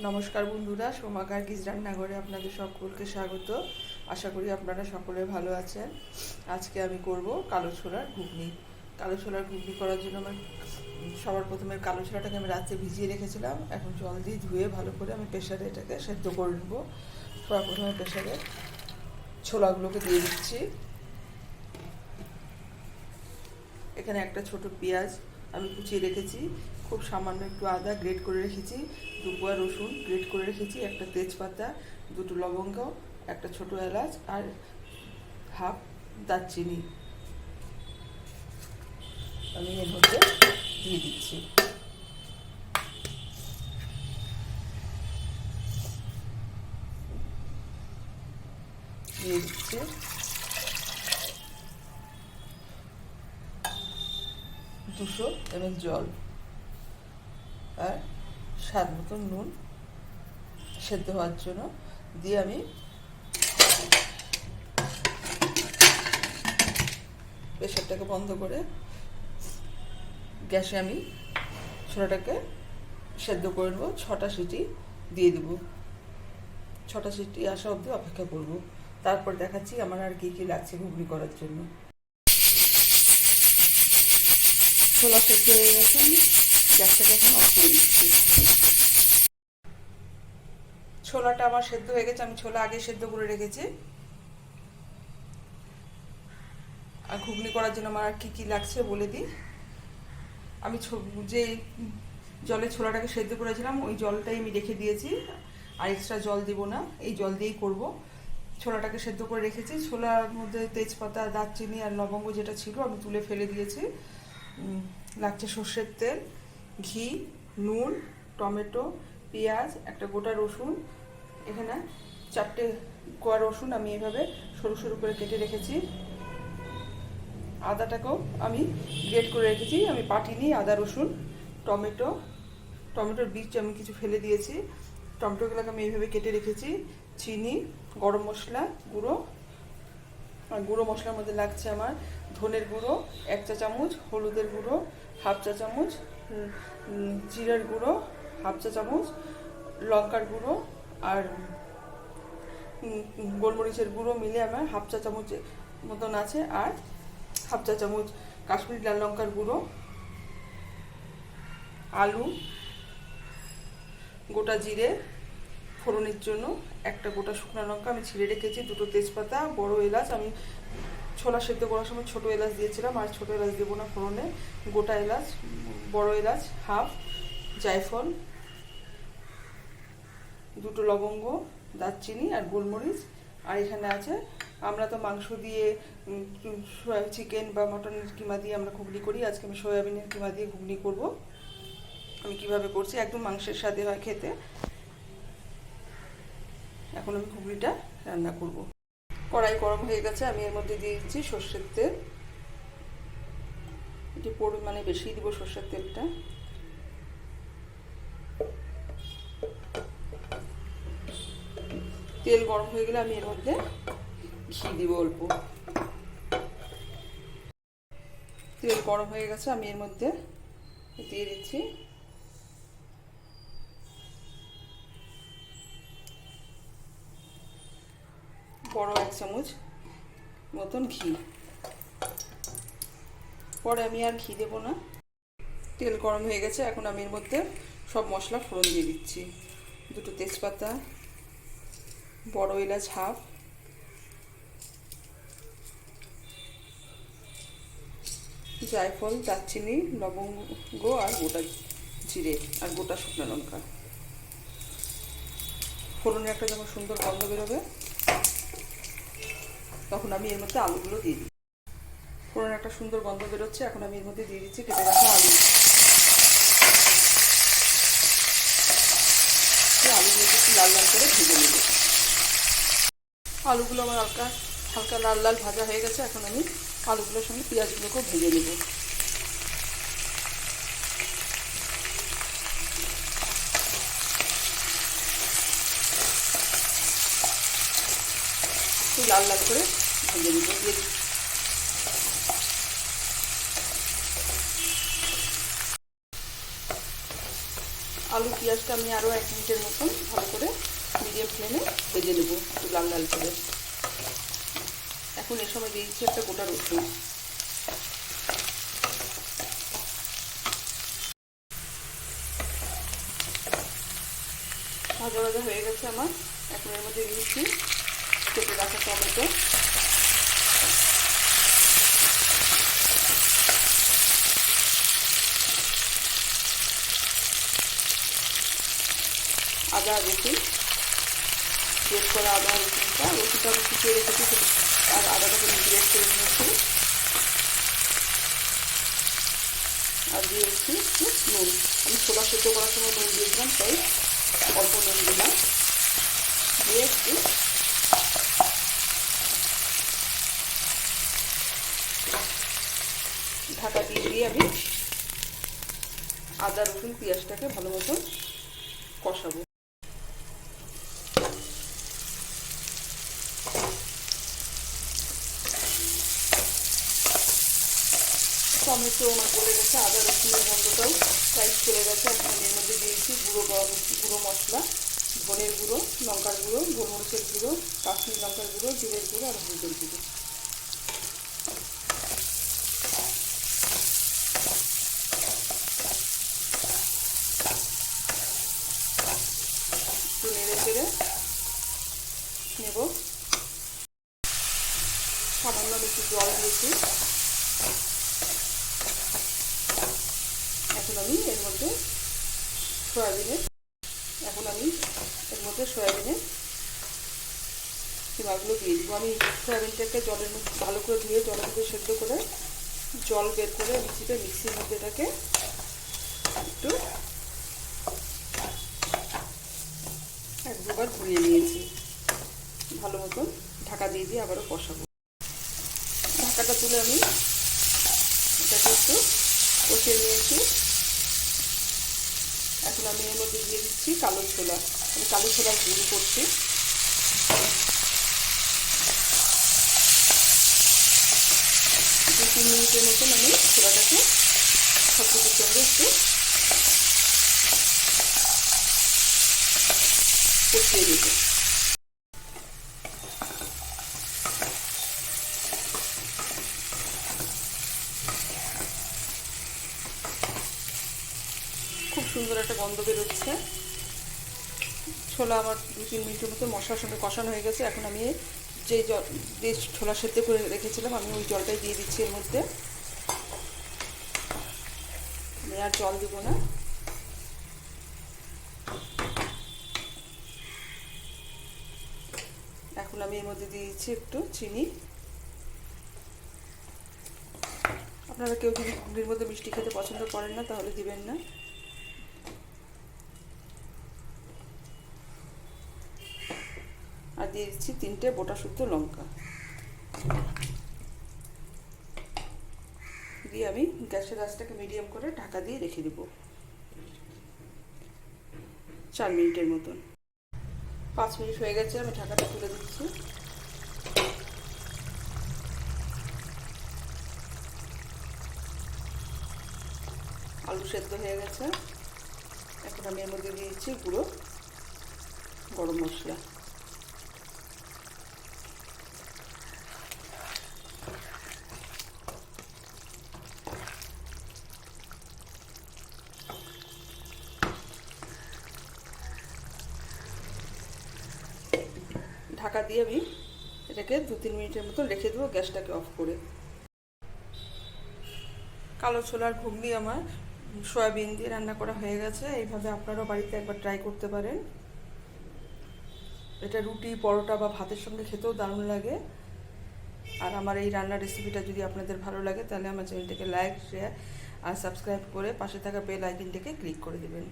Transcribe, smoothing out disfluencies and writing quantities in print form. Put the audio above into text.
নমস্কার বন্ধুরা, সোমাকার কিজ রান্নাঘরে আপনাদের সকলকে স্বাগত। আশা করি আপনারা সকলে ভালো আছেন। আজকে আমি করব কালো ছোলার ঘুগনি। কালো ছোলার ঘুগনি করার জন্য আমার সবার প্রথমে কালো ছোলাটাকে আমি রাত্রে ভিজিয়ে রেখেছিলাম। এখন জল দিয়ে ধুয়ে ভালো করে আমি প্রেশারে এটাকে সেদ্ধ করে নেব। সবার প্রথমে প্রেশারে ছোলাগুলোকে দিয়ে দিচ্ছি। এখানে একটা ছোট পেঁয়াজ আমি কুচিয়ে রেখেছি, খুব সামান্য একটু আদা গ্রেট করে রেখেছি, 2 কোয়া রসুন গ্রেট করে রেখেছি, একটা তেজপাতা, 2টো লবঙ্গ, একটা ছোট এলাচ আর হাফ দারচিনি আমি এর মধ্যে দিয়ে দিচ্ছি। দিয়ে দিচ্ছি 200 ml জল আর স্বাদ মতন নুন সেদ্ধ হওয়ার জন্য দিয়ে আমি প্রেশারটাকে বন্ধ করে গ্যাসে আমি ছোলাটাকে সেদ্ধ করে নেবো। 6টা সিটি দিয়ে দেবো। 6টা সিটি আসা অবধি অপেক্ষা করব। তারপর দেখাচ্ছি আমার আর কী কী লাগছে ঘুগনি করার জন্য। ছোলা সেদ্ধ হয়ে গেছে, আমি গ্যাসটাকে এখন অফ করে দিচ্ছি। ছোলাটা আমার সেদ্ধ হয়ে গেছে, আমি ছোলা আগে সেদ্ধ করে রেখেছি। আর ঘুগনি করার জন্য আমার আর কী কী লাগছে বলে দিই। আমি যে জলে ছোলাটাকে সেদ্ধ করেছিলাম ওই জলটাই আমি রেখে দিয়েছি, আর এক্সট্রা জল দেব না, এই জল দিয়েই করব। ছোলাটাকে সেদ্ধ করে রেখেছি। ছোলার মধ্যে তেজপাতা, দারচিনি আর লবঙ্গ যেটা ছিল আমি তুলে ফেলে দিয়েছি। লাগছে সর্ষের তেল, ঘি, নুন, টমেটো, পেঁয়াজ, একটা গোটা রসুন। এখানে 4টে কোয়া রসুন আমি এভাবে সরু সরু করে কেটে রেখেছি। আদাটাকেও আমি গ্রেট করে রেখেছি, আমি পাটিনি আদা রসুন। টমেটোর বীজ আমি কিছু ফেলে দিয়েছি। টমেটোগুলোকে আমি এইভাবে কেটে রেখেছি। চিনি, গরম মশলা গুঁড়ো, আর গুঁড়ো মশলার মধ্যে লাগছে আমার ধনের গুঁড়ো 1 চা চামচ, হলুদের গুঁড়ো 1/2 চা চামচ, জিরার গুঁড়ো 1/2 চা চামচ, লঙ্কার গুঁড়ো আর গোলমরিচের গুঁড়ো মিলে আমার 1/2 চা চামচ মতন আছে, আর 1/2 চা চামচ কাশ্মীরি লাল লঙ্কার গুঁড়ো, আলু, গোটা জিরে ফোড়নের জন্য, একটা গোটা শুকনো লঙ্কা আমি ছিঁড়ে রেখেছি, 2টো তেজপাতা, বড় এলাচ, আমি ছোলা সেদ্ধ করার সময় ছোটো এলাচ দিয়েছিলাম, আর ছোটো এলাচ দেবো না ফোড়নে, গোটা এলাচ, বড় এলাচ হাফ, জায়ফল, 2টো লবঙ্গ, দারচিনি আর গোলমরিচ। আর এখানে আছে, আমরা তো মাংস দিয়ে চিকেন বা মটনের কিমা দিয়ে আমরা ঘুগনি করি, আজকে আমি সয়াবিনের কিমা দিয়ে ঘুগনি করব। আমি কিভাবে করছি, একদম মাংসের স্বাদে হয় খেতে। এখন আমি ঘুগনিটা রান্না করব। কড়াই গরম হয়ে গেছে, আমি এর মধ্যে দিয়ে দিচ্ছি সর্ষের তেল। এটি পরিমাণে বেশি দিব সর্ষের তেলটা। তেল গরম হয়ে গেলে আমি এর মধ্যে ঘি দিব অল্প। তেল গরম হয়ে গেছে, আমি এর মধ্যে দিয়ে দিচ্ছি বড় 1 চামচ মতন ঘি। পরে আমি আর ঘি দেবো না। তেল গরম হয়ে গেছে, এখন আমি এর মধ্যে সব মশলা ফোড়ন দিয়ে দিচ্ছি। 2টো তেজপাতা, বড় এলাচ হাফ, জায়ফল, দারচিনি, লবঙ্গ আর গোটা জিরে আর গোটা শুকনো লঙ্কা। ফোড়নের একটা যখন সুন্দর গন্ধ বেরোবে তখন আমি এর মধ্যে আলুগুলো দিয়ে দিই। ফোড়নের একটা সুন্দর গন্ধ বেরোচ্ছে, এখন আমি এর মধ্যে দিয়ে দিচ্ছি কেটে রাখা আলু। আলুগুলোকে একটু লাল লাল করে ভেজে নেব। আলুগুলো আমার হালকা হালকা লাল লাল ভাজা হয়ে গেছে, এখন আমি আলুগুলোর সঙ্গে পেঁয়াজগুলোকেও ভেজে নেব। একটু লাল লাল করে ভেজে নেব। আলু পেঁয়াজটা আমি আরও 1 মিনিটের মতন ভালো করে মিডিয়াম ফ্লেমে ভেজে নেব, একটু লাল লাল করে। এখন এর সময় দিয়ে দিচ্ছি একটা গোটা রসুন। ভাজা ভাজা হয়ে গেছে আমার। এখন এর মধ্যে দিয়েছি কেটে রাখা টমেটো, আদা রসুন, গ্রেট করা আদা রসুনটা আমি শুকিয়ে রেখেছি আর আদাটাকে গ্রেট করে নিয়েছি। আর দিয়েছি নুন। আমি ছোলা সেদ্ধ করার সময় নুন দিয়েছিলাম, তাই অল্প নুন দিলাম। দিয়ে একটু ঢাকা দিয়ে আমি আদা রসুন পেঁয়াজটাকে ভালো মতন কষাবো। টমেটো আমার গলে গেছে, আদা রসুনের গন্ধটাও প্রায় চলে গেছে। এখন আমি এর মধ্যে দিয়েছি গুঁড়ো মশলা, ধনের গুঁড়ো, লঙ্কার গুঁড়ো, গোলমরিচের গুঁড়ো, কাশ্মীর লঙ্কার গুঁড়ো, জিরের গুঁড়ো আর হলুদের গুঁড়ো। একটু নেড়ে চেড়ে নেব। সামান্য একটু জল দিয়েছি। এখন আমি এর মধ্যে সয়াবিনের কিমাগুলো দিয়ে দিব। আমি সয়াবিনটাকে জলের মধ্যে ভালো করে ধুয়ে জলের মধ্যে সেদ্ধ করে জল বের করে মিক্সির মধ্যে এটাকে একটু 1-2 বার ঘুরিয়ে নিয়েছি। ভালো মতন ঢাকা দিয়ে আবারও কষাবো। ঢাকাটা তুলে আমি এটাকে একটু কষিয়ে নিয়েছি। এখন আমি এর মধ্যে দিয়ে দিচ্ছি কালো ছোলা। আমি কালো ছোলার গুঁড়ো করছি। 2-3 মিনিটের মতন আমি ছোলাটাকে সব কিছুর সঙ্গে একটু কষিয়ে দেবো। খুব সুন্দর একটা গন্ধ বেরোচ্ছে। ছোলা আমার 2-3 মিনিটের মতো মশলার সঙ্গে কষানো হয়ে গেছে। এখন আমি যে ছোলা সেদ্ধ করে রেখেছিলাম আমি ওই জলটাই দিয়ে দিচ্ছি এর মধ্যে। আমি আর জল দেবো না। এখন আমি এর মধ্যে দিয়ে দিচ্ছি একটু চিনি। আপনারা কেউ যদি গুড়ের মধ্যে মিষ্টি খেতে পছন্দ করেন না তাহলে দিবেন না। আর দিয়ে দিচ্ছি 3টে গোটা শুদ্ধ লঙ্কা। দিয়ে আমি গ্যাসের আঁচটাকে মিডিয়াম করে ঢাকা দিয়ে রেখে দেব 4 মিনিটের মতন। 5 মিনিট হয়ে গেছে, আমি ঢাকাটা তুলে দিচ্ছি। আলু সেদ্ধ হয়ে গেছে। এখন আমি এর মধ্যে দিয়ে দিচ্ছি গুঁড়ো গরম মশলা। ঢাকা দিয়ে আমি এটাকে 2-3 মিনিটের মতো রেখে দেবো গ্যাসটাকে অফ করে। কালো ছোলার ঘুগনি আমার সয়াবিন দিয়ে রান্না করা হয়ে গেছে। এইভাবে আপনারাও বাড়িতে একবার ট্রাই করতে পারেন। এটা রুটি, পরোটা বা ভাতের সঙ্গে খেতেও দারুণ লাগে। আর আমার এই রান্নার রেসিপিটা যদি আপনাদের ভালো লাগে তাহলে আমার চ্যানেলটাকে লাইক, শেয়ার আর সাবস্ক্রাইব করে পাশে থাকা বেল আইকনটাকে ক্লিক করে দেবেন।